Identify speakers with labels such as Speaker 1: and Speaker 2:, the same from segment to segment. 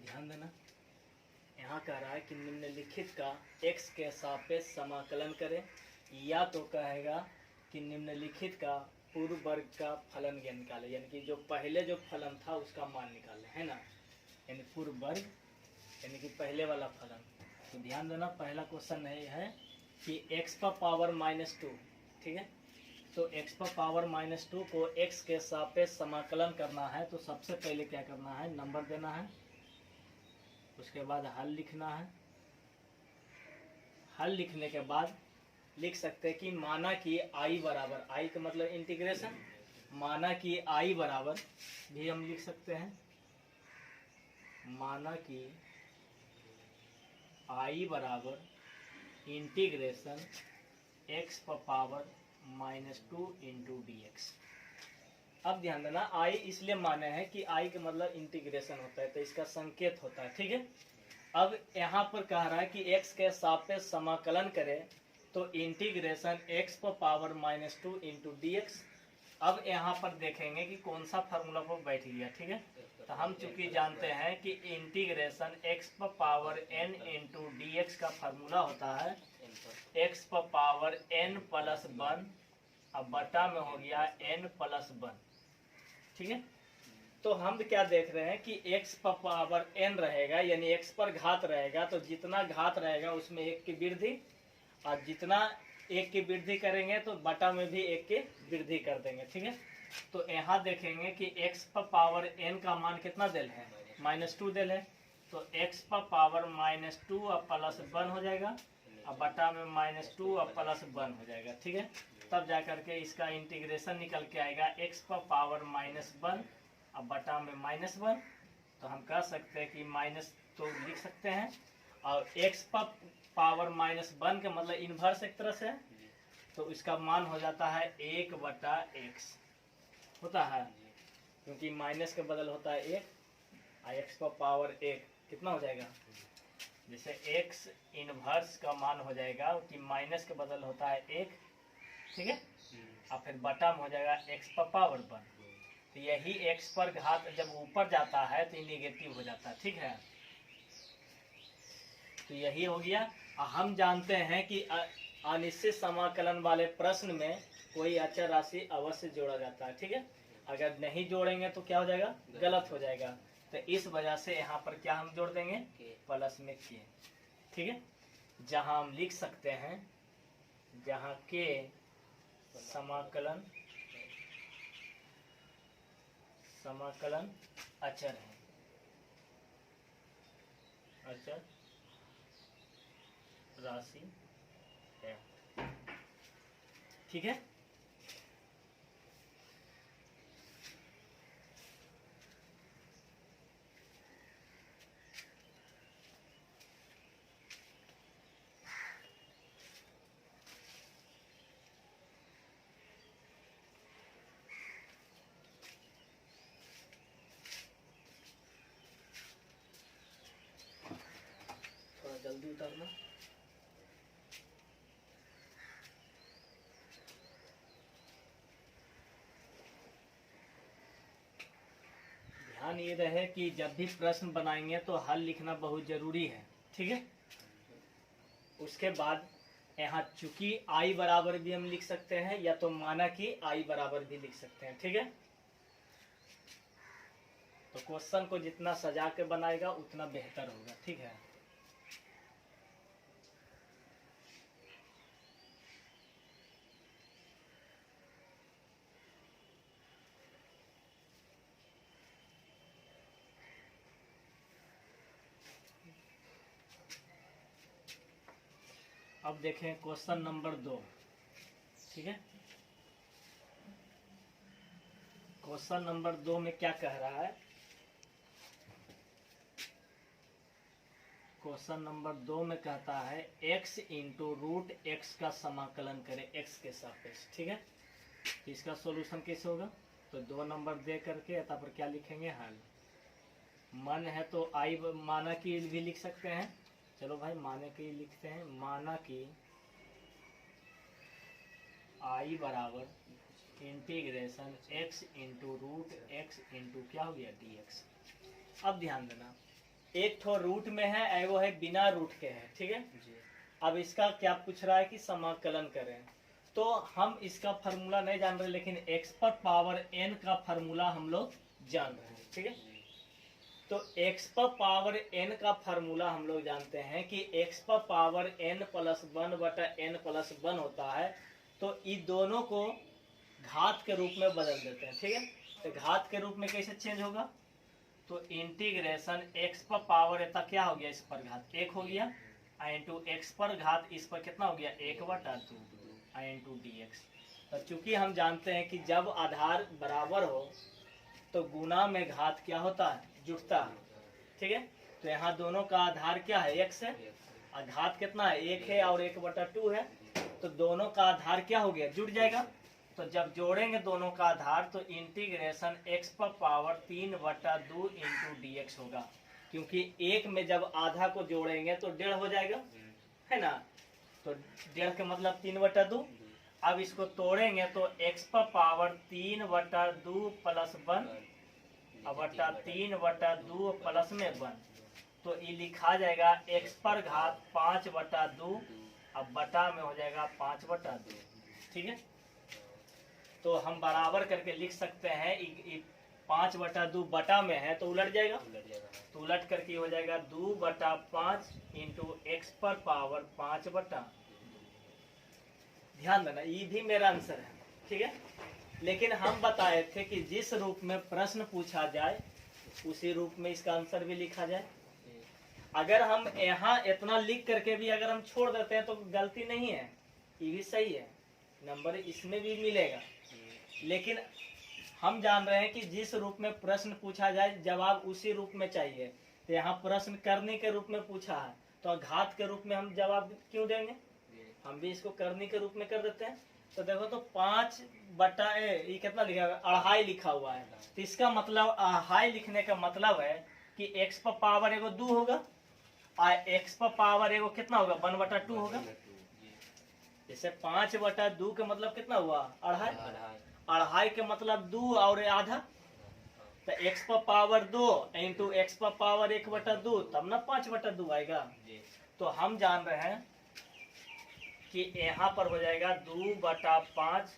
Speaker 1: ध्यान देना, यहाँ कह रहा है कि निम्नलिखित का x के सापेक्ष समाकलन करें, या तो कहेगा कि निम्नलिखित का पूर्व वर्ग का फलन निकाले, यानी कि जो पहले जो फलन था उसका मान निकाले, है ना, यानी पूर्व वर्ग यानी कि पहले वाला फलन। तो ध्यान देना, पहला क्वेश्चन है कि x पर पावर -2, ठीक है। तो x पर पावर -2 को x के सापेक्ष समाकलन करना है, तो सबसे पहले क्या करना है, नंबर देना है, उसके बाद हल लिखना है। हल लिखने के बाद लिख सकते हैं कि माना कि i बराबर, i का मतलब इंटीग्रेशन, माना कि i बराबर भी हम लिख सकते हैं, माना कि i बराबर इंटीग्रेशन x पर पावर -2 इंटू dx। अब ध्यान देना, i इसलिए माने हैं कि i का मतलब इंटीग्रेशन होता है, तो इसका संकेत होता है, ठीक है। अब यहाँ पर कह रहा है कि x के सापेक्ष समाकलन करें, तो इंटीग्रेशन x पर पावर -2 इंटू dx। अब यहाँ पर देखेंगे कि कौन सा फार्मूला पर बैठ गया, ठीक है। तो हम चूंकि जानते हैं कि इंटीग्रेशन x पर पावर n इंटू dx का फार्मूला होता है x पर पावर n प्लस 1, अब बटा में हो गया n प्लस 1, ठीक है। तो हम क्या देख रहे हैं कि x पर पावर n रहेगा, यानी x पर घात रहेगा, तो जितना घात रहेगा उसमें 1 की वृद्धि, और जितना 1 की वृद्धि करेंगे तो बटा में भी 1 की वृद्धि कर देंगे, ठीक है। तो यहाँ देखेंगे कि x पर पावर n का मान कितना दिल है, -2 दिल है, तो x पर पावर -2 और प्लस 1 हो जाएगा, अब बटा में -2 और प्लस 1 हो जाएगा, ठीक है। तब जा करके इसका इंटीग्रेशन निकल के आएगा x पर पावर -1 अब बटा में -1। तो हम कह सकते हैं कि माइनस तो लिख सकते हैं, और x पर पावर -1 का मतलब इन्वर्स एक तरह से, तो इसका मान हो जाता है 1/x होता है, क्योंकि माइनस के बदल होता है 1, और x पर पावर 1 कितना हो जाएगा, जैसे x इनवर्स का मान हो जाएगा कि माइनस के बदल होता है 1, ठीक है, और फिर बटा में हो जाएगा x पर पावर 1। तो यही x पर घात जब ऊपर जाता है तो निगेटिव हो जाता है, ठीक है। तो यही हो गया। हम जानते हैं कि अनिश्चित समाकलन वाले प्रश्न में कोई अचर राशि अवश्य जोड़ा जाता है, ठीक है। अगर नहीं जोड़ेंगे तो क्या हो जाएगा, गलत हो जाएगा। तो इस वजह से यहाँ पर क्या हम जोड़ देंगे, प्लस में के, ठीक है। जहाँ हम लिख सकते हैं, जहाँ के समाकलन अचर है, अचर राशि है, ठीक है। थोड़ा जल्दी उतारना। ध्यान ये रहे कि जब भी प्रश्न बनाएंगे तो हल लिखना बहुत जरूरी है, ठीक है। उसके बाद यहाँ चूंकि i बराबर भी हम लिख सकते हैं, या तो माना कि i बराबर भी लिख सकते हैं, ठीक है। तो क्वेश्चन को जितना सजा के बनाएगा उतना बेहतर होगा, ठीक है। अब देखें क्वेश्चन नंबर 2, ठीक है। क्वेश्चन नंबर 2 में क्या कह रहा है, क्वेश्चन नंबर 2 में कहता है x इंटू रूट x का समाकलन करें x के सापेक्ष, ठीक है। तो इसका सॉल्यूशन कैसे होगा, तो 2 नंबर दे करके तब पर क्या लिखेंगे, हल। मन है तो i माना कि भी लिख सकते हैं, चलो भाई माने की लिखते हैं, माना कि i बराबर integration x into root x into क्या हो गया dx। अब ध्यान देना, एक ठो रूट में है, एगो है बिना रूट के है, ठीक है। अब इसका क्या पूछ रहा है कि समाकलन करें, तो हम इसका फार्मूला नहीं जान रहे, लेकिन x पर पावर n का फार्मूला हम लोग जान रहे हैं, ठीक है। तो x पर पावर n का फार्मूला हम लोग जानते हैं कि x पर पावर n प्लस 1 बटा n प्लस 1 होता है। तो इन दोनों को घात के रूप में बदल देते हैं, ठीक है। तो घात के रूप में कैसे चेंज होगा, तो इंटीग्रेशन x पर पावर तक क्या हो गया, इस पर घात 1 हो गया, इंटू x पर घात इस पर कितना हो गया 1 बटा 2 इंटू dx। तो चूंकि हम जानते हैं कि जब आधार बराबर हो तो गुना में घात क्या होता है, जुटता है, ठीक है। तो यहाँ दोनों का आधार क्या है, x है, और घात कितना है 1 है और 1 बटा 2 है। तो दोनों का आधार क्या हो गया, जुट जाएगा। तो जब जोड़ेंगे दोनों का आधार तो इंटीग्रेशन x पर पावर 3 बटा 2 इंटू dx होगा, क्योंकि एक में जब आधा को जोड़ेंगे तो 1.5 हो जाएगा, है ना। तो 1.5 का मतलब 3 बटा 2। अब इसको तोड़ेंगे तो x पर पावर 3 बटा 2 प्लस 1 बटा 3 बटा 2 प्लस में 1, तो ये लिखा जाएगा x पर घात 5 बटा 2, अब बटा में हो जाएगा 5 बटा 2, ठीक है। तो हम बराबर करके लिख सकते हैं, 5 बटा 2 बटा में है तो उलट जाएगा, तो उलट करके हो जाएगा 2 बटा 5 इंटू एक्स पर पावर 5 बटा। ध्यान देना, ये भी मेरा आंसर है, ठीक है। लेकिन हम बताए थे कि जिस रूप में प्रश्न पूछा जाए उसी रूप में इसका आंसर भी लिखा जाए। अगर हम यहाँ इतना लिख करके भी अगर हम छोड़ देते हैं तो गलती नहीं है, ये भी सही है, नंबर इसमें भी मिलेगा। लेकिन हम जान रहे हैं कि जिस रूप में प्रश्न पूछा जाए जवाब उसी रूप में चाहिए। तो यहाँ प्रश्न करने के रूप में पूछा है तो घात के रूप में हम जवाब क्यों देंगे, हम भी इसको करने के रूप में कर देते हैं। तो देखो तो 5 बटा ये कितना लिखा हुआ है, 2.5 लिखा हुआ है। तो इसका मतलब 2.5 लिखने का मतलब है कि x पर पावर एगो 2 होगा और x पर पावर एगो कितना होगा 1 बटा 2 होगा। जैसे 5 बटा 2 का मतलब कितना हुआ 2.5, 2.5 के मतलब 2 और आधा, तो x पर पावर 2 इंटू एक्स पर पावर 1 बटा 2 तब ना 5 बटा 2 आएगा। तो हम जान रहे हैं कि यहाँ पर हो जाएगा 2 बटा 5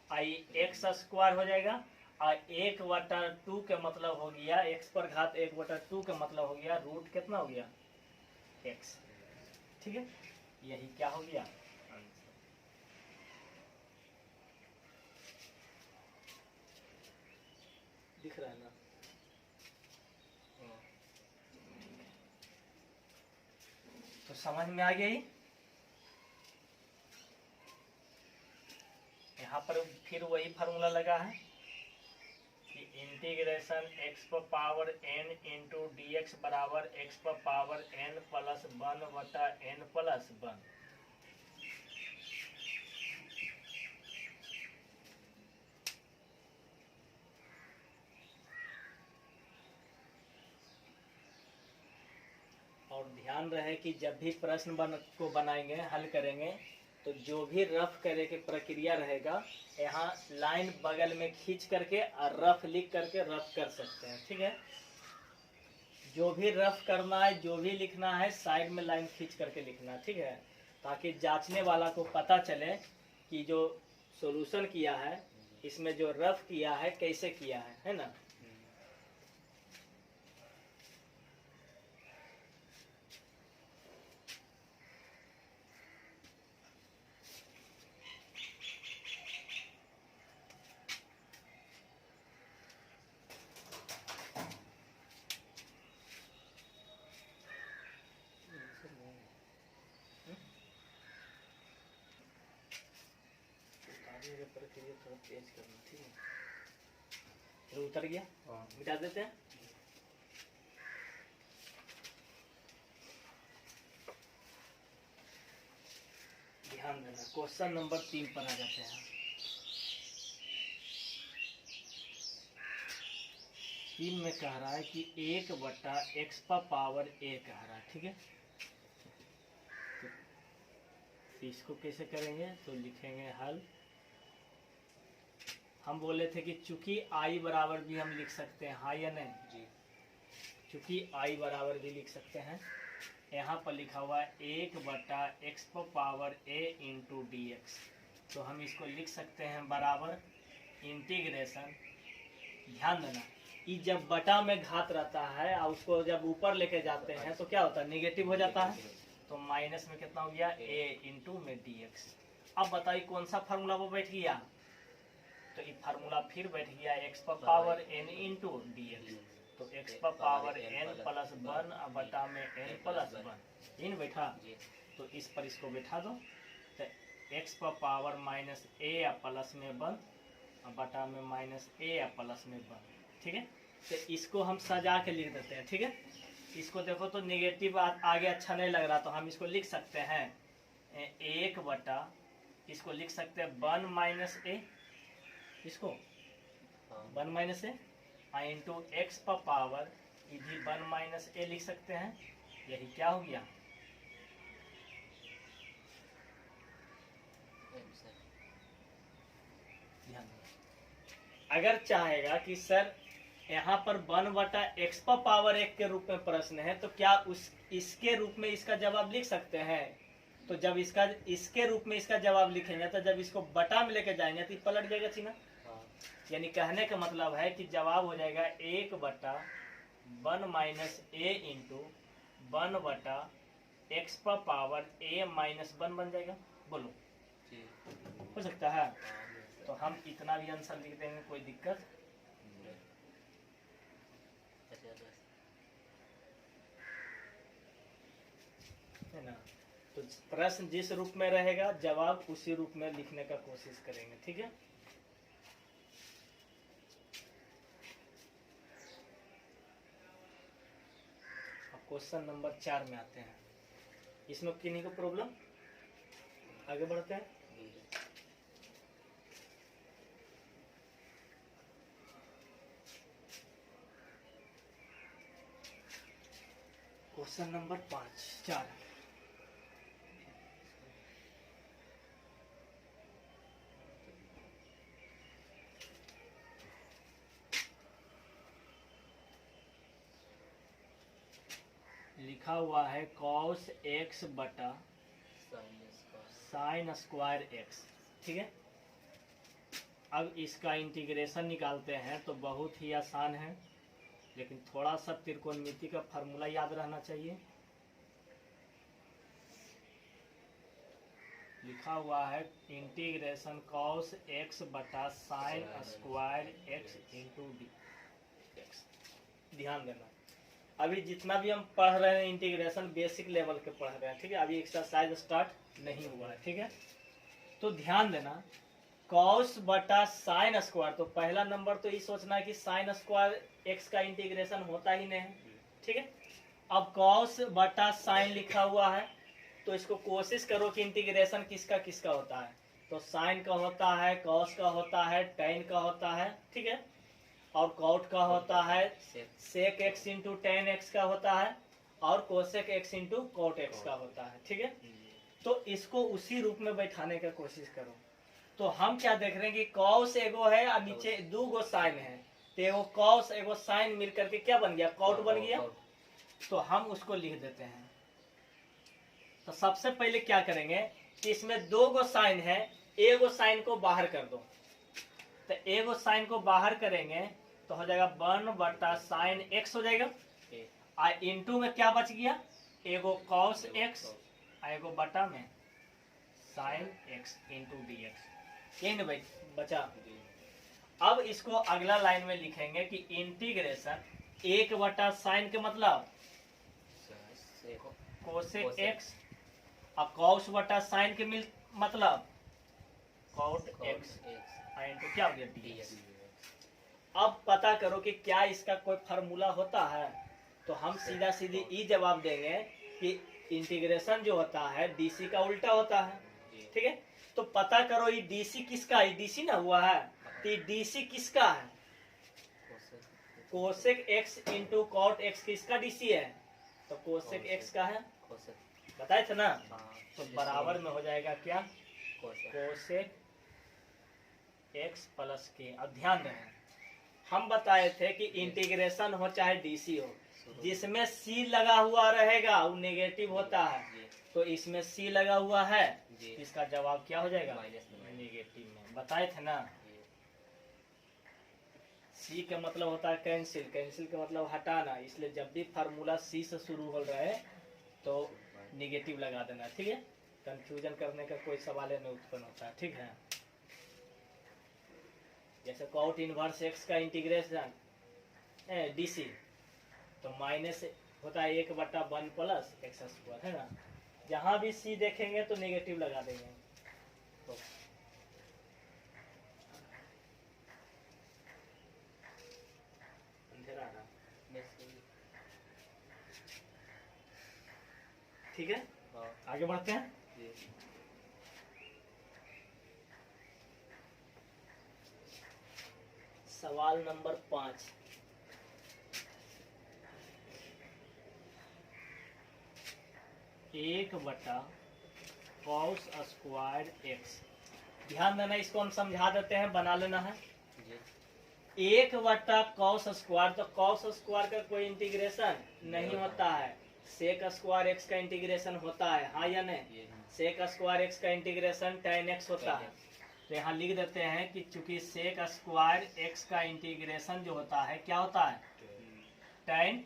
Speaker 1: आई एक्स स्क्वायर हो जाएगा, और 1 बटा 2 के मतलब हो गया x पर घात 1 बटा 2 का मतलब हो गया रूट कितना हो गया x, ठीक है। यही क्या हो गया, दिख रहा है ना। तो समझ में आ गया ही। यहाँ पर फिर वही फार्मूला लगा है कि इंटीग्रेशन x पर power n into D x बराबर x पर पावर n प्लस 1 बटा n प्लस 1। और ध्यान रहे कि जब भी प्रश्न को बनाएंगे हल करेंगे तो जो भी रफ करे की प्रक्रिया रहेगा, यहाँ लाइन बगल में खींच करके और रफ लिख करके रफ कर सकते हैं, ठीक है। जो भी रफ करना है, जो भी लिखना है, साइड में लाइन खींच करके लिखना, ठीक है, ताकि जांचने वाला को पता चले कि जो सॉल्यूशन किया है इसमें जो रफ किया है कैसे किया है ना। प्रक्रिया थोड़ा तेज करना, ठीक है। फिर उतर गया, मिटा देते हैं। ध्यान देना, क्वेश्चन नंबर 3 पर आ जाते हैं। 3 में कह रहा है कि 1 बटा एक्स पर पावर a कह रहा है, ठीक है। तो इसको कैसे करेंगे, तो लिखेंगे हल। हम बोले थे कि चूंकि i बराबर भी हम लिख सकते हैं, हाँ या नहीं जी। क्योंकि आई बराबर भी लिख सकते हैं। यहाँ पर लिखा हुआ है 1/x⁴ a into D x, तो हम इसको लिख सकते हैं बराबर इंटीग्रेशन। ध्यान देना, ये जब बटा में घात रहता है और उसको जब ऊपर लेके जाते हैं तो क्या होता है, नेगेटिव हो जाता है। तो माइनस में कितना हो गया, a इंटू में डी एक्स। अब बताइए कौन सा फार्मूला वो बैठ गया, तो ये फार्मूला फिर बैठ गया x⁴n इंटू डी एक्स। तो x⁴n प्लस 1 बटा में n प्लस 1 इन बैठा, तो इस पर इसको बैठा दो, तो x⁻ माइनस a प्लस में 1 बटा में माइनस a प्लस में 1। ठीक है, तो इसको हम सजा के लिख देते हैं। ठीक है, इसको देखो तो नेगेटिव आगे अच्छा नहीं लग रहा, तो हम इसको लिख सकते हैं 1 बटा, इसको लिख सकते हैं 1 माइनस a, इसको 1 माइनस ए इंटू x⁻, इधर 1 माइनस ए लिख सकते हैं। यही क्या हो गया, अगर चाहेगा कि सर यहाँ पर 1/x⁻1 के रूप में प्रश्न है, तो क्या उस इसके रूप में इसका जवाब लिख सकते हैं। तो जब इसके रूप में इसका जवाब लिखेंगे, तो जब इसको बटा में लेके जाएंगे तो पलट जाएगा चिन्ह। यानी कहने का मतलब है कि जवाब हो जाएगा 1/1 माइनस ए इंटू 1/x⁻a-1 बन जाएगा। बोलो हो सकता है, तो हम इतना भी आंसर लिख देंगे, कोई दिक्कत है ना। तो प्रश्न जिस रूप में रहेगा जवाब उसी रूप में लिखने का कोशिश करेंगे। ठीक है, अब क्वेश्चन नंबर 4 में आते हैं। इसमें किन्हीं को प्रॉब्लम, आगे बढ़ते हैं। क्वेश्चन नंबर 4 लिखा हुआ है cos x बटा साइन स्क्वायर x। ठीक है, अब इसका इंटीग्रेशन निकालते हैं तो बहुत ही आसान है, लेकिन थोड़ा सा त्रिकोणमिति का फार्मूला याद रहना चाहिए। लिखा हुआ है इंटीग्रेशन cos x बटा sine square x into D x. ध्यान देना, अभी जितना भी हम पढ़ रहे हैं इंटीग्रेशन बेसिक लेवल के पढ़ रहे हैं। ठीक है, अभी एक्सरसाइज स्टार्ट नहीं हुआ है। ठीक है, तो ध्यान देना cos बटा साइन स्क्वायर, तो पहला नंबर तो ये सोचना है कि साइन स्क्वायर x का इंटीग्रेशन होता ही नहीं है। ठीक है, अब cos बटा साइन लिखा हुआ है, तो इसको कोशिश करो कि इंटीग्रेशन किसका किसका होता है। तो साइन का होता है, cos का होता है, tan का होता है। ठीक है, और cot का होता है, sec x into tan x का होता है, और cosec x into cot x का होता है। ठीक है, तो इसको उसी रूप में बैठाने का कोशिश करो। तो हम क्या देख रहे हैं कि cos एगो है और नीचे 2 गो साइन है, तो एगो cos एगो साइन मिल करके क्या बन गया, cot बन गया। तो हम उसको लिख देते हैं। तो सबसे पहले क्या करेंगे कि इसमें 2 गो साइन है, एगो साइन को बाहर कर दो। तो एगो साइन को बाहर करेंगे तो हो जाएगा 1 बटा साइन x हो जाएगा, और इंटू में क्या बच गया, एगो cos x और एगो बटा में sine x into D x. इन बचा। अब इसको अगला लाइन में लिखेंगे कि इंटीग्रेशन 1 बटा साइन के मतलब कोसेक x, और cos बटा साइन के मतलब cot x इंटू क्या हो गया डी एक्स। अब पता करो कि क्या इसका कोई फार्मूला होता है। तो हम सीधा सीधी ई जवाब देंगे कि इंटीग्रेशन जो होता है डीसी का उल्टा होता है। ठीक है, तो पता करो ये डीसी किसका है, डीसी ना हुआ है, तो डीसी किसका है, cosec X into cot X किसका डीसी है, तो कोसेक एक्स का है, बताए थे ना। तो बराबर में हो जाएगा क्या, कोसेक एक्स प्लस के। अब ध्यान दें, हम बताए थे कि इंटीग्रेशन हो चाहे डीसी हो, जिसमें सी लगा हुआ रहेगा वो नेगेटिव होता है। तो इसमें सी लगा हुआ है, इसका जवाब क्या हो जाएगा? नेगेटिव में। बताए थे ना, सी का मतलब होता है कैंसिल, कैंसिल का मतलब हटाना। इसलिए जब भी फार्मूला सी से शुरू हो रहा है तो नेगेटिव लगा देना, ठीक है। कंफ्यूजन करने का कोई सवाल नहीं उत्पन्न होता है, ठीक है। जैसे कॉट इनवर्स एक्स का इंटीग्रेशन डीसी, तो माइनस होता है 1/1 प्लस एक्स स्क्वायर, है ना। जहां भी सी देखेंगे तो नेगेटिव लगा देंगे। तो अंधेरा रहा, ठीक है। आगे बढ़ते हैं। सवाल नंबर 5। एक बटा कॉस स्क्वायर एक्स। ध्यान देना, इसको हम समझा देते हैं, बना लेना है। 1/cos स्क्वायर, तो कॉस स्क्वायर का कोई इंटीग्रेशन नहीं होता है। सेक स्क्वायर एक्स का इंटीग्रेशन होता है, हाँ या नहीं? सेक स्क्वायर एक्स का इंटीग्रेशन tan x होता है। तो यहाँ लिख देते हैं कि चूंकि सेक स्क्वायर एक्स का इंटीग्रेशन जो होता है क्या होता है? tan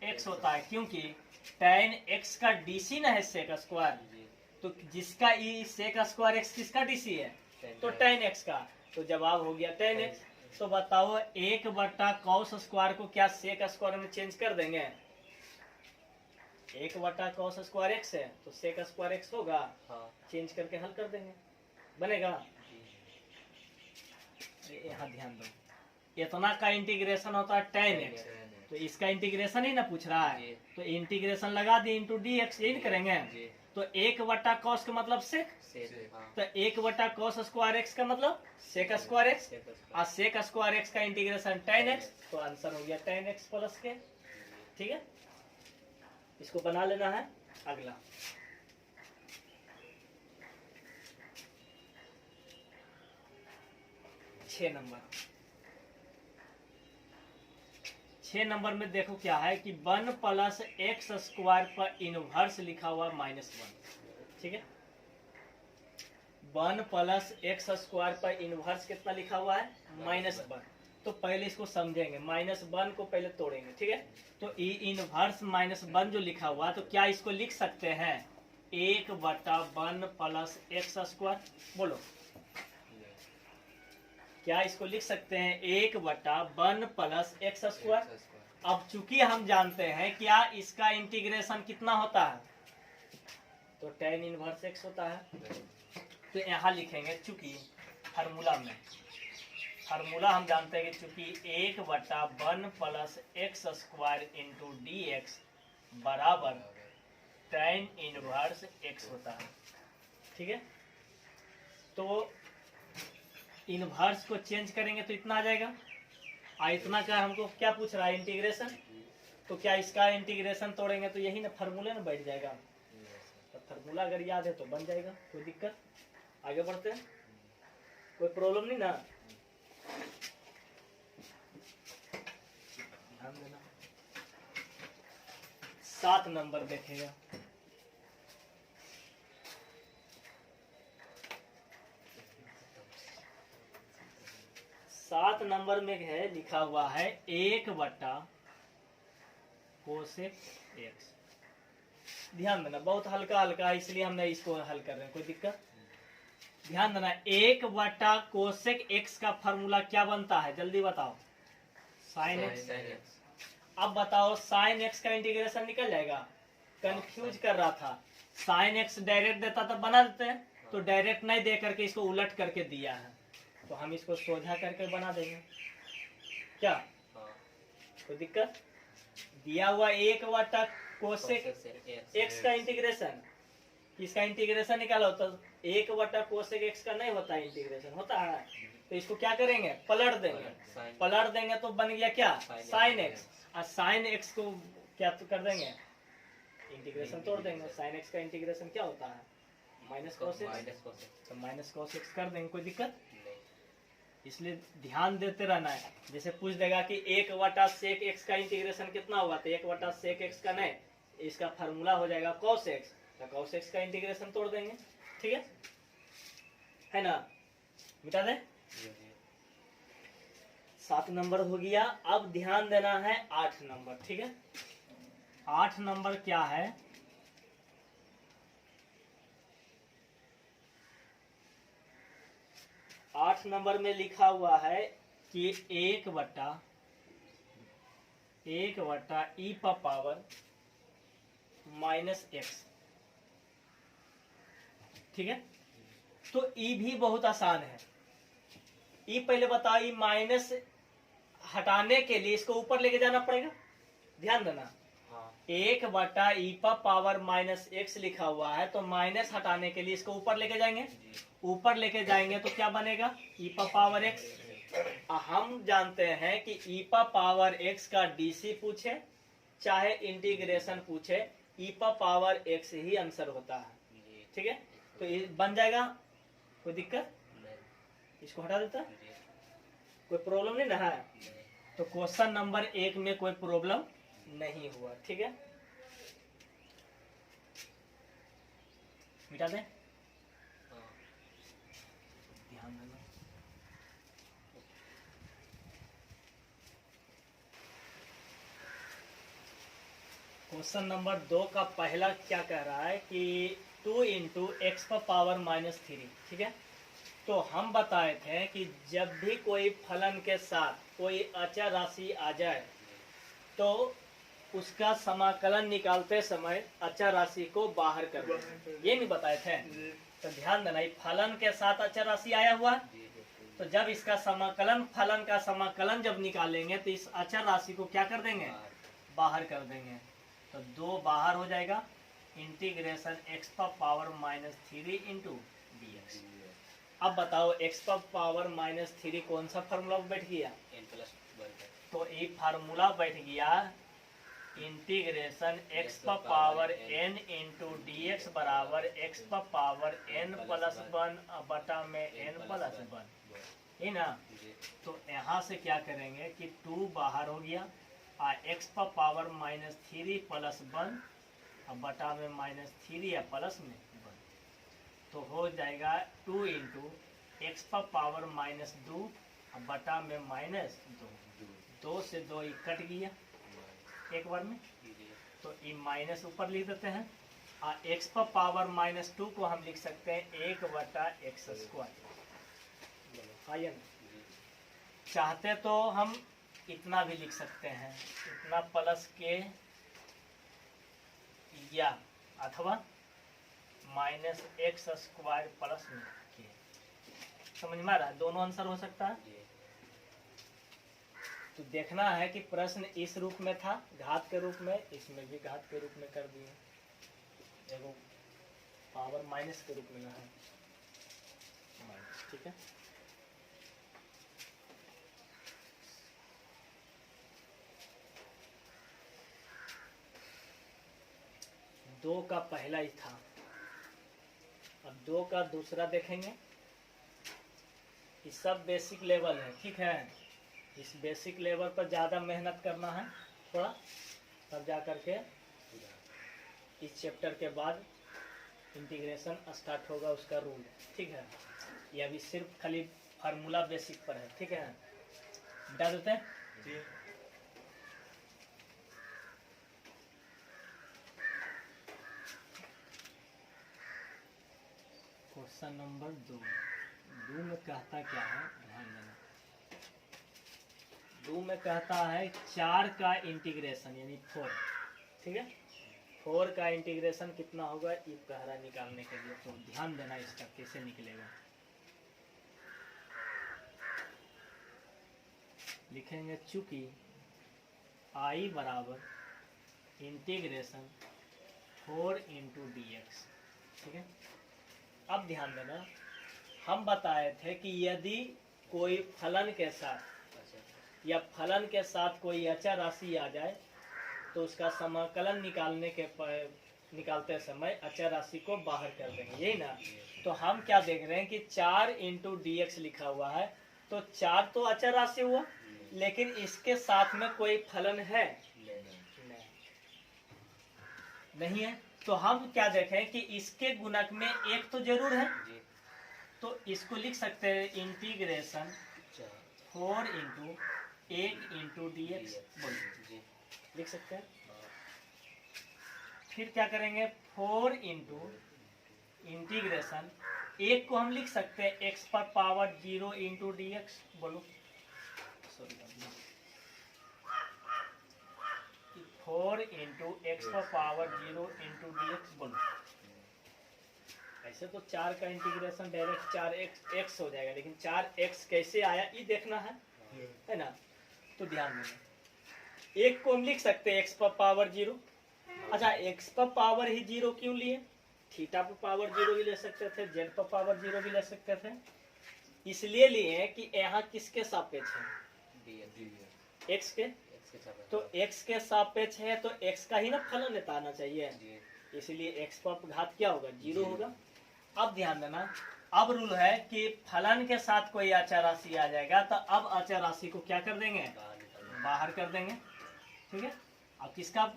Speaker 1: x होता है, क्योंकि tan x का डीसी ना है सेक स्क्वायर। तो जिसका सेक स्क्वायर एक्स किसका डीसी है? तो tan x का। तो जवाब हो गया tan x। तो बताओ 1/cos स्क्वायर को क्या सेक स्क्वायर में चेंज कर देंगे? 1/cos स्क्वायर एक्स है तो सेक स्क्वायर एक्स होगा, चेंज करके हल कर देंगे, बनेगा। यहाँ ध्यान दो, इतना का इंटीग्रेशन होता है tan x, तो इसका इंटीग्रेशन ही ना पूछ रहा है, तो इंटीग्रेशन लगा दी इंटू डी एक्स, यही करेंगे। तो 1/cos का मतलब सेक, तो 1/cos स्क्वायर एक्स का मतलब सेक स्क्वायर एक्स, और सेक स्क्वायर एक्स का इंटीग्रेशन tan x, तो आंसर हो गया tan x प्लस के, ठीक है। इसको बना लेना है। अगला 6 नंबर। 6 नंबर में देखो क्या है कि 1 प्लस एक्स स्क्वायर पर इनवर्स लिखा हुआ -1, ठीक है। 1 प्लस एक्स स्क्वायर पर इनवर्स कितना लिखा हुआ है? -1। तो पहले इसको समझेंगे, -1 को पहले तोड़ेंगे, ठीक है। तो ई इनवर्स -1 जो लिखा हुआ, तो क्या इसको लिख सकते हैं 1/1 प्लस एक्स स्क्वायर? बोलो, क्या इसको लिख सकते हैं 1/1 प्लस एक्स स्क्वायर? अब चूंकि हम जानते हैं क्या इसका इंटीग्रेशन कितना होता है, तो tan इनवर्स एक्स होता है। तो यहाँ लिखेंगे चूंकि फार्मूला हम जानते हैं कि चूंकि 1/1 plus x square into D x बराबर tan इनवर्स एक्स होता है, ठीक है। तो इनवर्स को चेंज करेंगे तो इतना आ जाएगा, और इतना का हमको क्या पूछ रहा है? इंटीग्रेशन। तो क्या इसका इंटीग्रेशन तोड़ेंगे तो यही ना फार्मूला में बैठ जाएगा। तो फार्मूला अगर याद है तो बन जाएगा, कोई दिक्कत। आगे बढ़ते हैं, कोई प्रॉब्लम नहीं ना। ध्यान देना। 7 नंबर देखेगा। 7 नंबर में है लिखा हुआ है 1/कोसेक एक्स। ध्यान देना, बहुत हल्का हल्का है इसलिए हम नहीं इसको हल कर रहे हैं, कोई दिक्कत। ध्यान देना, 1/कोसेक एक्स का फॉर्मूला क्या बनता है? जल्दी बताओ। Sine x. अब बताओ साइन एक्स का इंटीग्रेशन निकल जाएगा। कंफ्यूज कर रहा था, साइन एक्स डायरेक्ट देता तो बना देते हैं, तो डायरेक्ट नहीं दे करके इसको उलट करके दिया है, तो हम इसको सोझा करके बना देंगे, क्या कोई दिक्कत? दिया हुआ 1/कोसेक एक्स का इंटीग्रेशन, इसका इंटीग्रेशन निकालो तो 1/कोसेक एक्स का नहीं होता है इंटीग्रेशन, होता है। तो इसको क्या करेंगे? पलट देंगे। पलट देंगे तो बन गया क्या? Sine x. और साइन एक्स को क्या तो कर देंगे? इंटीग्रेशन तोड़ देंगे। साइन एक्स का इंटीग्रेशन क्या होता है? -cos x। तो -cos x कर देंगे, कोई दिक्कत? इसलिए ध्यान देते रहना है। जैसे पूछ देगा कि 1 sec x का इंटीग्रेशन कितना होगा, तो 1 sec x का नहीं, इसका फार्मूला हो जाएगा cos x, तो cos x का इंटीग्रेशन तोड़ देंगे, ठीक है ना, मिटा दे। 7 नंबर हो गया। अब ध्यान देना है 8 नंबर, ठीक है। 8 नंबर क्या है, आठ नंबर में लिखा हुआ है कि 1/(e⁻⁻x), ठीक है। तो ई भी बहुत आसान है। ई पहले बताओ, ई माइनस हटाने के लिए इसको ऊपर लेके जाना पड़ेगा, ध्यान देना। 1/(e⁻⁻x) लिखा हुआ है, तो माइनस हटाने के लिए इसको ऊपर लेके जाएंगे, ऊपर लेके जाएंगे तो क्या बनेगा, e⁻x। हम जानते हैं कि e⁻x का डीसी पूछे चाहे इंटीग्रेशन पूछे, e⁻x ही आंसर होता है, ठीक है। तो ये बन जाएगा, कोई दिक्कत, इसको हटा देता, कोई प्रॉब्लम नहीं ना है। तो क्वेश्चन नंबर 1 में कोई प्रॉब्लम नहीं हुआ, ठीक है, मिटा दें। ध्यान देना। क्वेश्चन नंबर 2 का पहला क्या कह रहा है कि 2 × x⁻³ ठीक है। तो हम बताए थे कि जब भी कोई फलन के साथ कोई अचर राशि आ जाए तो उसका समाकलन निकालते समय अचर राशि को बाहर कर दें, ये नहीं बताए थे। तो ध्यान देना, फलन के साथ अचर राशि आया हुआ, तो जब इसका समाकलन, फलन का समाकलन जब निकालेंगे तो इस अचर राशि को क्या कर देंगे, बाहर कर देंगे। तो 2 बाहर हो जाएगा, इंटीग्रेशन x⁻³ dx। अब बताओ x⁻³ कौन सा फार्मूला बैठ गया, तो ये फार्मूला बैठ गया इंटीग्रेशन x⁻n dx बराबर x⁻n+1/n+1, है ना। तो यहाँ से क्या करेंगे कि 2 बाहर हो गया, x⁻³ +1/(-3) या +1, तो हो जाएगा 2 × x⁻²/(-2) 2 से 2 कट गया एक बार में, तो ये माइनस ऊपर लिख देते हैं। x⁻² को हम लिख सकते हैं 1/x², आइए ना। चाहते तो हम इतना भी लिख सकते हैं, इतना प्लस के या अथवा -x² प्लस के, समझ में आ रहा है, दोनों आंसर हो सकता है। तो देखना है कि प्रश्न इस रूप में था, घात के रूप में, इसमें भी घात के रूप में कर दिए, देखो पावर माइनस के रूप में है, ठीक है। दो का पहला ही था, अब 2 का दूसरा देखेंगे। ये सब बेसिक लेवल है, ठीक है। इस बेसिक लेवल पर ज़्यादा मेहनत करना है थोड़ा, तब जा करके इस चैप्टर के बाद इंटीग्रेशन स्टार्ट होगा, उसका रूल, ठीक है। ये अभी सिर्फ खाली फार्मूला बेसिक पर है, ठीक है। बता देते हैं जी। क्वेश्चन नंबर 2 में कहता क्या है, ध्यान देना। 2 में कहता है 4 का इंटीग्रेशन यानी 4, ठीक है। 4 का इंटीग्रेशन कितना होगा, ये पहरा निकालने के लिए, तो ध्यान देना इसका कैसे निकलेगा। लिखेंगे चूंकि I बराबर इंटीग्रेशन 4 × dx, ठीक है। अब ध्यान देना, हम बताए थे कि यदि कोई फलन के साथ या फलन के साथ कोई अचर राशि आ जाए तो उसका समाकलन निकालते समय अचर राशि को बाहर कर देंगे, यही ना। तो हम क्या देख रहे हैं कि 4 × dx लिखा हुआ है, तो 4 तो अचर राशि हुआ, लेकिन इसके साथ में कोई फलन है नहीं है। तो हम क्या देखें कि इसके गुणक में एक तो जरूर है, तो इसको लिख सकते हैं integration 4 into 1 into D x लिख सकते हैं। फिर क्या करेंगे 4 इंटू इंटीग्रेशन 1 को हम लिख सकते हैं एक्स पर पावर 0 इंटू डी एक्स। बोलो सॉरी 4 इंटू एक्स पर पावर 0 इंटू डी एक्स। बोलो ऐसे तो 4 का इंटीग्रेशन डायरेक्ट 4x हो जाएगा, लेकिन 4x कैसे आया ये देखना है ना। तो ध्यान देना 1 को हम लिख सकते हैं x पर पावर 0। अच्छा x पर पावर ही 0 क्यों लिए? थीटा पर पावर 0 भी ले सकते थे, z पर पावर 0 भी ले सकते थे। इसलिए लिए कि यहाँ किसके सापेक्ष है? x के। तो x के सापेक्ष है तो x का ही ना फलन निकालना चाहिए, इसलिए x पर घात क्या होगा? 0 होगा। अब ध्यान देना, अब रूल है कि फलन के साथ कोई अचर राशि आ जाएगा तो अब अचर राशि को क्या कर देंगे? बाहर कर देंगे, ठीक है। अब किसका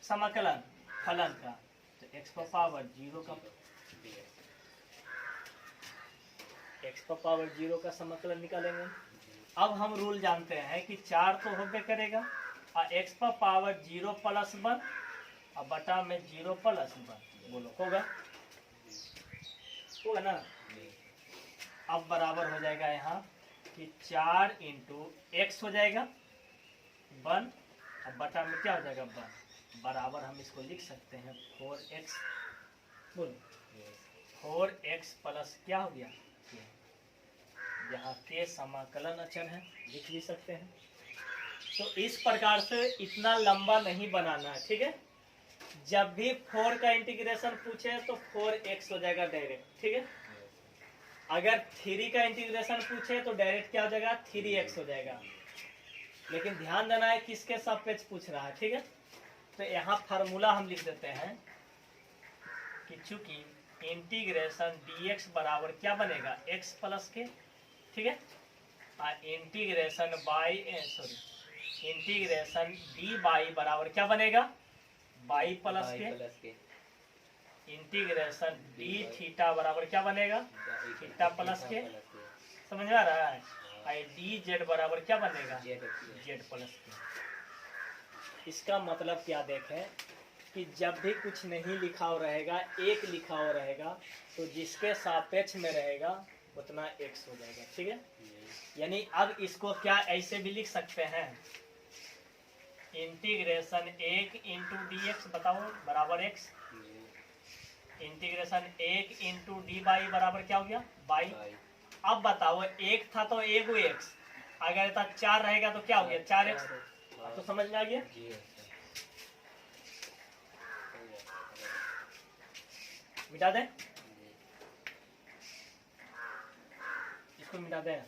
Speaker 1: समाकलन? फलन का। तो x पर पावर 0 का, x पर पावर 0 का समाकलन निकालेंगे। अब हम रूल जानते हैं कि 4 तो होबे करेगा और x पर पावर 0 प्लस 1 और बटा में 0 प्लस 1। बोलो होगा ना। अब बराबर हो जाएगा यहाँ कि 4 इंटू एक्स हो जाएगा 1 और बटा में क्या हो जाएगा 1 बराबर हम इसको लिख सकते हैं 4x। बोलो 4x प्लस क्या हो गया? यहाँ के समाकलन अचर है, लिख भी सकते हैं। तो इस प्रकार से इतना लंबा नहीं बनाना है, ठीक है। जब भी 4 का इंटीग्रेशन पूछे तो 4x हो जाएगा डायरेक्ट, ठीक है। अगर 3 का इंटीग्रेशन पूछे तो डायरेक्ट क्या हो जाएगा? 3x हो जाएगा। लेकिन ध्यान देना है किसके सापेक्ष पूछ रहा है, ठीक है। तो यहाँ फार्मूला हम लिख देते हैं कि चूंकि इंटीग्रेशन dx बराबर क्या बनेगा? x प्लस के, ठीक है। और इंटीग्रेशन dy बराबर क्या बनेगा? y प्लस के। इंटीग्रेशन डी थीटा बराबर क्या बनेगा? थीटा प्लस के। समझ में आ रहा है? और डी जेड बराबर क्या बनेगा? जेड प्लस के। इसका मतलब क्या देखें कि जब भी कुछ नहीं लिखा हो रहेगा, एक लिखा हो रहेगा, तो जिसके सापेक्ष में रहेगा उतना x हो जाएगा, ठीक है। यानी अब इसको क्या ऐसे भी लिख सकते हैं? इंटीग्रेशन 1 इंटू डी एक्स बताओ बराबर x। Integration 1 into D by बराबर क्या हो गया? बाई। अब बताओ 1 था तो 1x, अगर था 4 रहेगा तो क्या हो गया? 4x। तो समझ में आ गया? मिटा दें इसको, मिटा दें।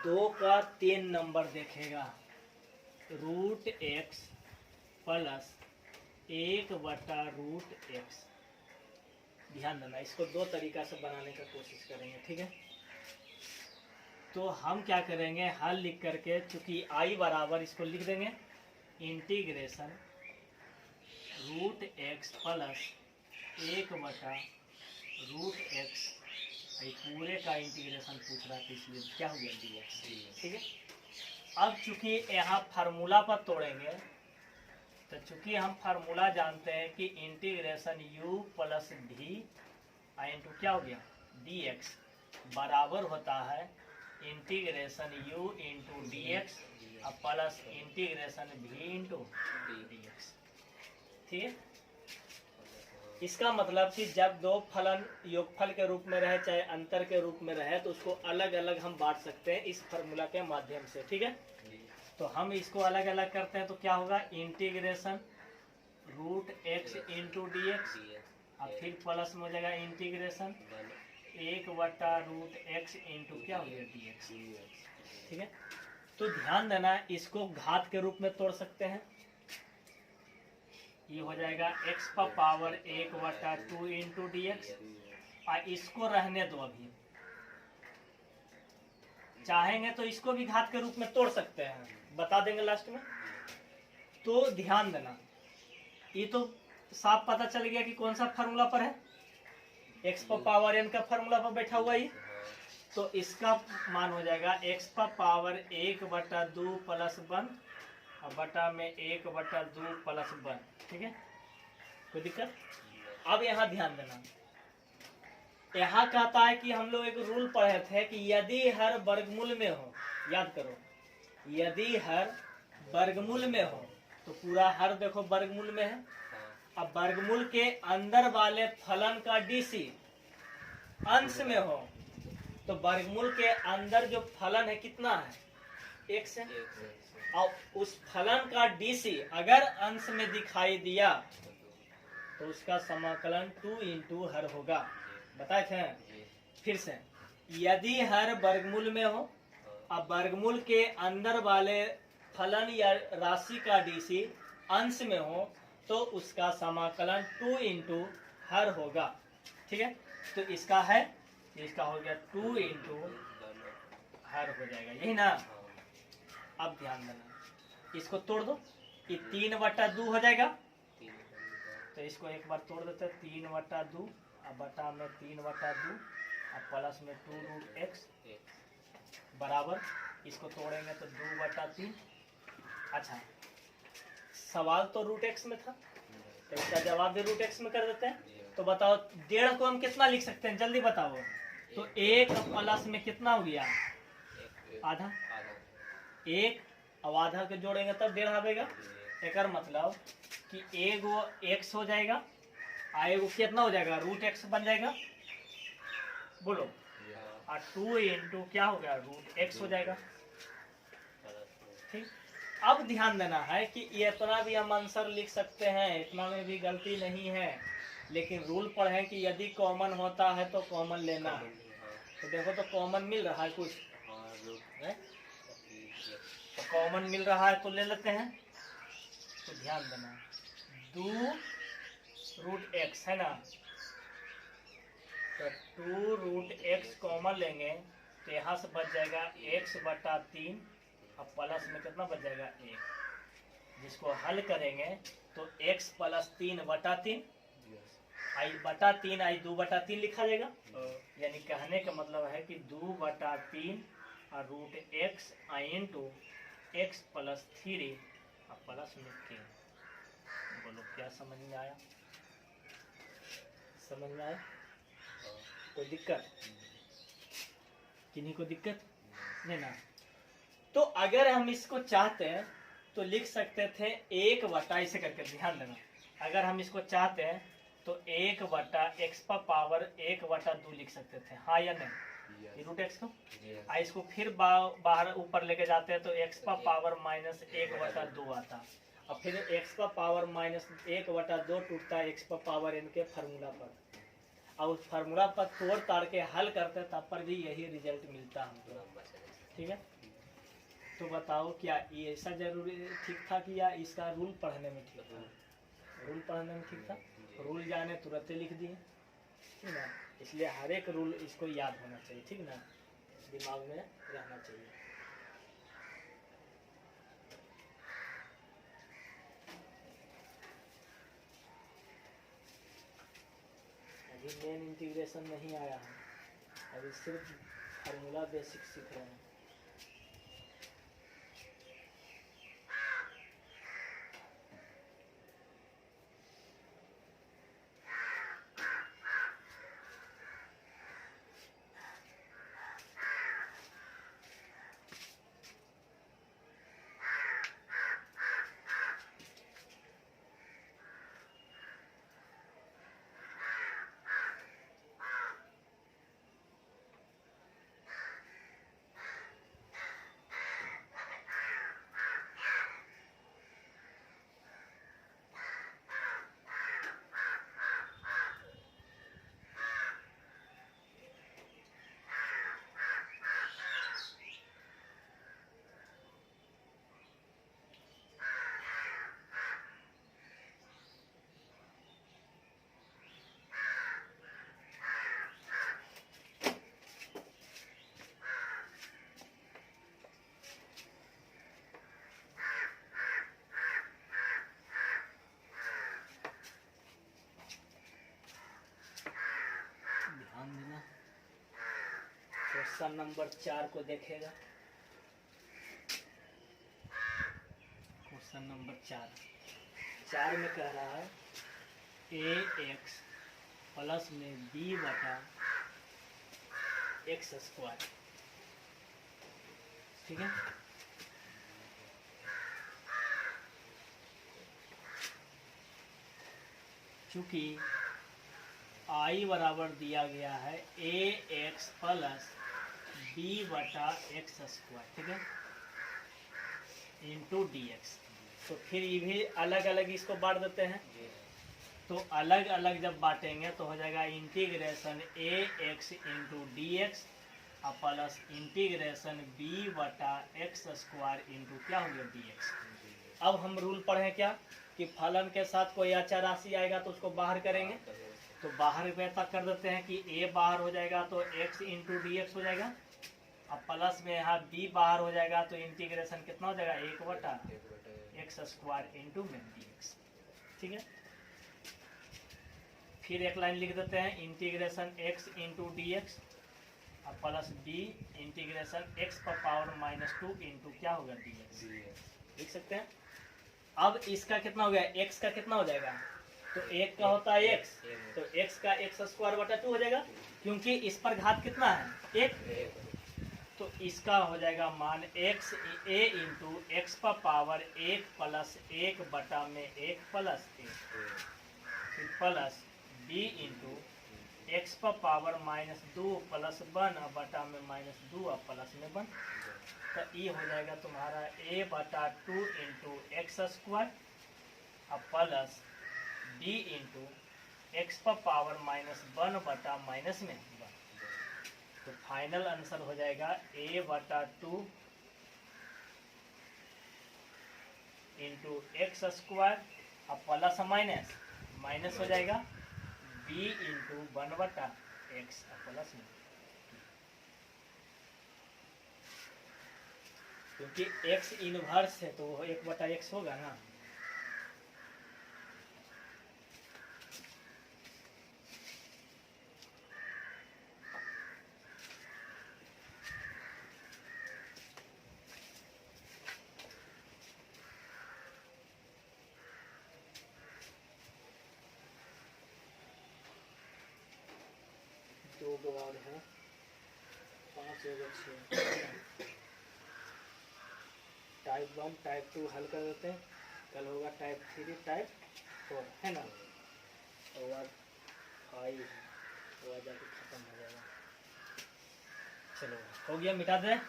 Speaker 1: दो का 3 नंबर देखेगा √x प्लस 1/√x। ध्यान देना, इसको 2 तरीका से बनाने का कोशिश करेंगे, ठीक है। तो हम क्या करेंगे, हल लिख करके चूंकि i बराबर इसको लिख देंगे इंटीग्रेशन √x प्लस 1/√x। पूरे का इंटीग्रेशन पूछ रहा था इसलिए क्या हो गया? dx, ठीक है। अब चूंकि यहाँ फार्मूला पर तोड़ेंगे तो चूंकि हम फार्मूला जानते हैं कि integration u plus D into क्या हो गया? dx बराबर होता है integration u into D x plus integration v into D X, ठीक है। इसका मतलब कि जब दो फलन योगफल के रूप में रहे चाहे अंतर के रूप में रहे तो उसको अलग अलग हम बांट सकते हैं इस फार्मूला के माध्यम से, ठीक है। तो हम इसको अलग अलग करते हैं तो क्या होगा? Integration √x into D x और फिर प्लस में हो जाएगा इंटीग्रेशन 1/√x इंटू क्या हो गया dx। ठीक है, तो ध्यान देना इसको घात के रूप में तोड़ सकते हैं। ये हो जाएगा x⁻1/2 इंटू dx। और इसको रहने दो, अभी चाहेंगे तो इसको भी घात के रूप में तोड़ सकते हैं, बता देंगे लास्ट में। तो ध्यान देना, ये तो साफ पता चल गया कि कौन सा फार्मूला पर है, x⁻n का फार्मूला पर बैठा हुआ ये। तो इसका मान हो जाएगा x⁻1/2 + 1 और बटा में 1/2 + 1। ठीक है, कोई दिक्कत? अब यहाँ ध्यान देना, यहाँ कहता है कि हम लोग एक रूल पढ़े थे कि यदि हर वर्गमूल में हो, याद करो, यदि हर वर्गमूल में हो, तो पूरा हर देखो वर्गमूल में है। अब वर्गमूल के अंदर वाले फलन का डीसी अंश में हो, तो वर्गमूल के अंदर जो फलन है कितना है, x है। और उस फलन का डीसी अगर अंश में दिखाई दिया तो उसका समाकलन 2 इंटू हर होगा, बताए थे। फिर से, यदि हर वर्गमूल में हो, अब वर्गमूल के अंदर वाले फलन या राशि का डीसी अंश में हो, तो उसका समाकलन 2 इंटू हर होगा। ठीक है, तो इसका है, इसका हो गया 2 इंटू हर हो जाएगा, यही ना। अब ध्यान देना, इसको तोड़ दो, ये 3/2 हो जाएगा। तो इसको एक बार तोड़ देते हैं, 3/2 और बटा में 3/2 और प्लस में 2√x बराबर, इसको तोड़ेंगे तो 2/3। अच्छा, सवाल तो √x में था, तो इसका जवाब भी √x में कर देते हैं। तो बताओ 1.5 को हम कितना लिख सकते हैं, जल्दी बताओ। तो 1 प्लस में कितना हो गया, आधा। 1 और आधा के जोड़ेंगे तब 1.5 आएगा। एक मतलब कि एगो x हो जाएगा, एगो कितना हो जाएगा, √x बन जाएगा, बोलो। और 2 इंटू क्या हो गया, √x हो जाएगा। ठीक, अब ध्यान देना है कि ये इतना भी हम आंसर लिख सकते हैं, इतना में भी गलती नहीं है, लेकिन रूल पढ़े कि यदि कॉमन होता है तो कॉमन लेना है। तो देखो, तो कॉमन मिल रहा है कुछ, तो कॉमन मिल रहा है तो ले लेते हैं। तो ध्यान देना, 2√x है ना, तो 2√x कॉमन लेंगे तो यहाँ से बच जाएगा x/3 और प्लस में कितना बच जाएगा 1, जिसको हल करेंगे तो x + 3/3 i/3 आई 2/3 लिखा जाएगा। यानी कहने का मतलब है कि 2/3 और √x इंटू x + 3 और प्लस में 3। बोलो क्या समझ में आया, समझ में आया? कोई दिक्कत, किन्हीं को दिक्कत नहीं ना? तो अगर हम इसको चाहते हैं तो लिख सकते थे 1/, ऐसे करके ध्यान देना, अगर हम इसको चाहते हैं तो 1/x⁻1/2 लिख सकते थे, हाँ या नहीं, √x को। इसको फिर बाहर ऊपर लेके जाते हैं तो x⁻−1/2 आता, और फिर x⁻−1/2 टूटता है x⁻n के फार्मूला पर, और उस फार्मूला पर तोड़ ताड़ के हल करते तब पर भी यही रिजल्ट मिलता हमको। ठीक है, तो बताओ क्या ये ऐसा जरूरी ठीक था कि या इसका रूल पढ़ने में ठीक था? रूल पढ़ने में ठीक था, रूल जाने तुरंत लिख दिए, ठीक ना। इसलिए हर एक रूल इसको याद होना चाहिए, ठीक ना, दिमाग में रहना चाहिए। अभी मेन इंटीग्रेशन नहीं आया है, अभी सिर्फ फार्मूला बेसिक सीख रहे हैं। क्वेश्चन नंबर 4 को देखेगा। क्वेश्चन नंबर 4 में कह रहा है ax प्लस में b बटा एक्स स्क्वायर, ठीक है। चूंकि आई बराबर दिया गया है ax प्लस b बटा एक्स स्क्वायर, ठीक है, इंटू डी एक्स। तो फिर ये भी अलग अलग इसको बांट देते हैं। तो अलग अलग जब बांटेंगे तो हो जाएगा integration a x into D x plus integration b बटा एक्स स्क्वायर इंटू क्या हो गया डी एक्स। अब हम रूल पढ़े क्या कि फलन के साथ कोई अच्छा राशि आएगा तो उसको बाहर करेंगे। तो बाहर बेहतर कर देते हैं कि ए बाहर हो जाएगा तो एक्स इंटू डी एक्स हो जाएगा, अब प्लस में यहाँ बी बाहर हो जाएगा तो इंटीग्रेशन कितना हो जाएगा 1 बटा एक्स स्क्वायर इंटू में डी एक्स, ठीक है। फिर एक लाइन लिख देते हैं integration x into D x plus B integration x पर पावर -2 इंटू क्या होगा डी एक्स, लिख सकते हैं। अब इसका कितना हो गया, x का कितना हो जाएगा, तो 1 का होता है x, तो x का एक्स स्क्वायर बटा 2 हो जाएगा, क्योंकि इस पर घात कितना है 1। तो इसका हो जाएगा मान x a इंटू एक्स पर पावर 1 प्लस 1 बटा में 1 plus 1 plus b into x पर पावर -2 प्लस 1 बटा में -2 और प्लस में 1। तो ये हो जाएगा तुम्हारा a बटा 2 into x square plus b into x पर पावर -1 बटा माइनस में 1। तो फाइनल आंसर हो जाएगा a बटा 2 into x square plus minus हो जाएगा b इंटू 1 बटा एक्स प्लस में, क्योंकि x इनवर्स है तो 1 बटा एक्स होगा ना। दो और है 5 और 6। टाइप 1 टाइप 2 हल कर देते हैं, कल होगा टाइप 3 टाइप 4, है ना। और बाद आई वो जाके खत्म हो जाएगा। चलो हो गया, मिटा दे।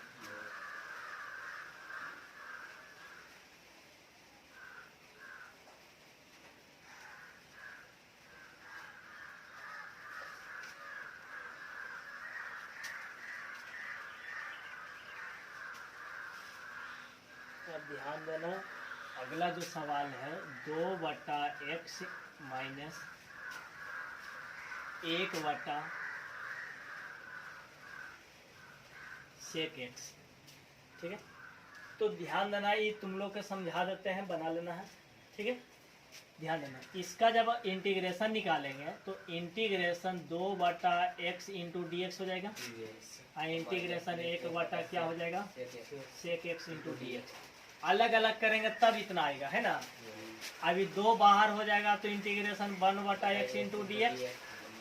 Speaker 1: अब ध्यान देना, अगला जो सवाल है 2 बटा एक्स माइनस 1 बटा सेक एक्स, ठीक है। तो ध्यान देना, ये तुम लोग के समझा देते हैं, बना लेना है, ठीक है। ध्यान देना, इसका जब इंटीग्रेशन निकालेंगे तो इंटीग्रेशन 2 बटा एक्स इंटू डी एक्स हो जाएगा, इंटीग्रेशन 1 बटा क्या हो जाएगा sec X into D X. अलग अलग करेंगे तब इतना आएगा, है ना। अभी 2 बाहर हो जाएगा तो इंटीग्रेशन 1 बटा एक्स इंटू डी एक्स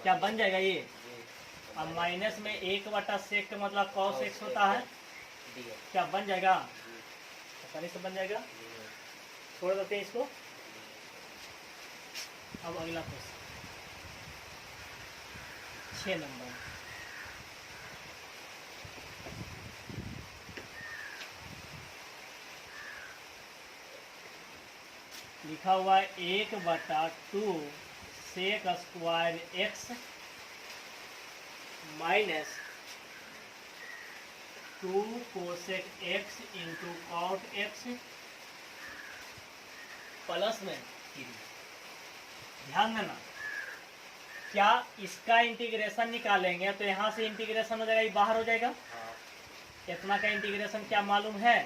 Speaker 1: क्या बन जाएगा ये। अब माइनस में 1 बटा सेक का मतलब कॉस एक्स होता है, क्या बन जाएगा, आसानी से बन जाएगा। छोड़ देते हैं इसको। अब अगला क्वेश्चन 6 नंबर लिखा हुआ है 1 बटा 2 sec square X minus 2 cosec X into cot X plus में 3। ध्यान देना, क्या इसका इंटीग्रेशन निकालेंगे तो यहाँ से इंटीग्रेशन हो जाएगा, ये बाहर हो जाएगा। इतना का इंटीग्रेशन क्या मालूम है,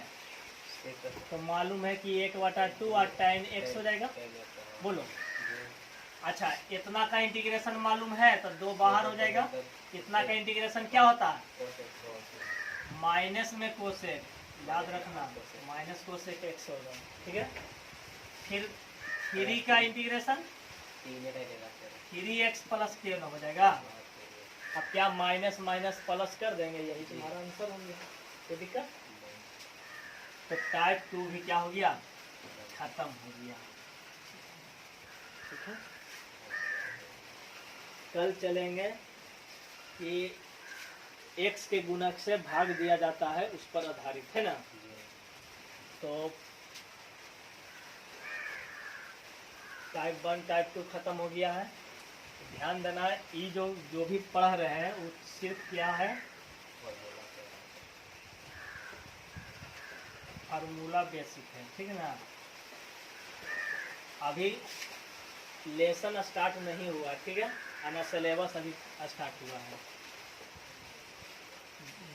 Speaker 1: तो मालूम है कि 1 बटा 2 और tan x हो जाएगा। बोलो अच्छा, इतना का इंटीग्रेशन मालूम है तो 2 बाहर हो जाएगा। इतना का इंटीग्रेशन क्या होता है, माइनस में कोसेक, याद रखना माइनस कोसेक एक्स होगा, ठीक है। फिर 3 का इंटीग्रेशन 3x प्लस के हो जाएगा। अब क्या माइनस माइनस प्लस कर देंगे, यही तुम्हारा आंसर होंगे, कोई दिक्कत। तो टाइप 2 भी क्या हो गया, खत्म हो गया, ठीक है। कल चलेंगे कि x के गुणक से भाग दिया जाता है, उस पर आधारित है ना। तो टाइप 1 टाइप 2 खत्म हो गया है। ध्यान देना, ये जो भी पढ़ रहे हैं वो सिर्फ क्या है, फार्मूला बेसिक है, ठीक है ना। अभी लेसन स्टार्ट नहीं हुआ, ठीक है, आना सिलेबस अभी स्टार्ट हुआ है।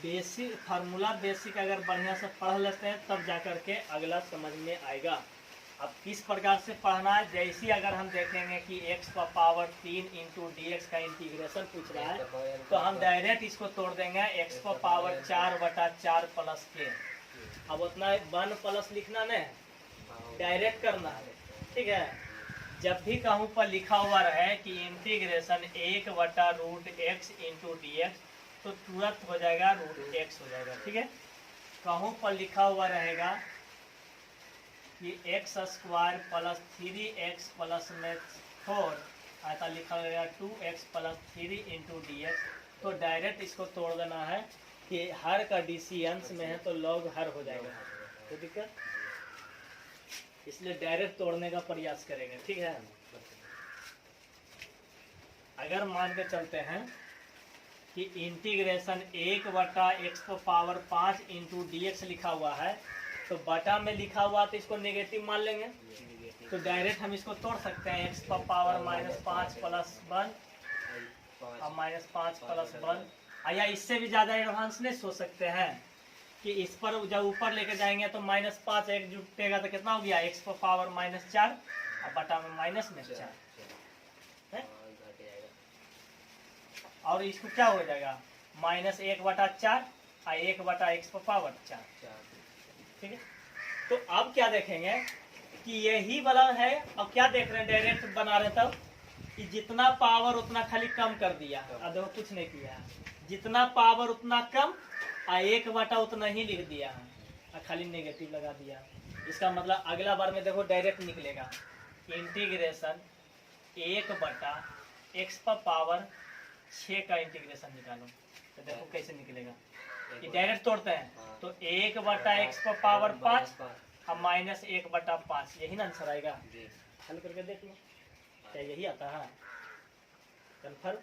Speaker 1: बेसिक फार्मूला बेसिक अगर बढ़िया से पढ़ लेते हैं तब जाकर के अगला समझ में आएगा। अब किस प्रकार से पढ़ना है, जैसे अगर हम देखेंगे कि x का पावर 3 इंटू डी का इंटीग्रेशन पूछ रहा है तो हम डायरेक्ट इसको तोड़ देंगे, x का पावर 4/4 प्लस के। अब उतना 1 प्लस लिखना नहीं, डायरेक्ट करना है, ठीक है। जब भी कहूँ पर लिखा हुआ रहे कि इंटीग्रेशन 1/√x इंटू डी तो तुरंत हो जाएगा √x हो जाएगा, ठीक है। कहूँ पर लिखा हुआ रहेगा कि x² प्लस 3x प्लस में 4 ऐसा लिखा रहेगा 2x प्लस 3 इंटू डी, तो डायरेक्ट इसको तोड़ देना है कि हर का डीसी अंश में है तो लॉग हर हो जाएगा, तो दिक्कत, इसलिए डायरेक्ट तोड़ने का प्रयास करेंगे, ठीक है। अगर मान के चलते हैं कि इंटीग्रेशन 1/x⁵ इंटू डी लिखा हुआ है, तो बटा में लिखा हुआ तो इसको नेगेटिव मान लेंगे, तो डायरेक्ट हम इसको तोड़ सकते हैं, x⁻⁻5 प्लस 1 और -5 प्लस 1। या इससे भी ज़्यादा एडवांस नहीं सोच सकते हैं कि इस पर जब ऊपर लेके जाएंगे तो -5 एक जुटेगा तो कितना हो गया, x⁻⁻4 और बटा में -4 है। और इसको क्या हो जाएगा, -1/4 और 1/x⁻4, ठीक है। तो अब क्या देखेंगे कि यही वाला है, अब क्या देख रहे हैं, डायरेक्ट बना रहे तब कि जितना पावर उतना खाली कम कर दिया, अब देखो कुछ नहीं किया, जितना पावर उतना कम और 1 उतना ही लिख दिया है और खाली नेगेटिव लगा दिया। इसका मतलब अगला बार में देखो डायरेक्ट निकलेगा, इंटीग्रेशन 1/x⁻6 का इंटीग्रेशन निकालो, तो देखो कैसे निकलेगा, ये डायरेक्ट तोड़ते हैं तो 1/x⁻5 और -1/5, यही ना आंसर आएगा। हल करके देख लो, क्या यही आता है, कन्फर्म।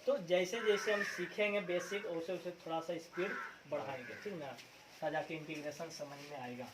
Speaker 1: तो जैसे जैसे हम सीखेंगे बेसिक, वैसे वैसे थोड़ा सा स्पीड बढ़ाएंगे, ठीक ना, ताकि इंटीग्रेशन समझ में आएगा।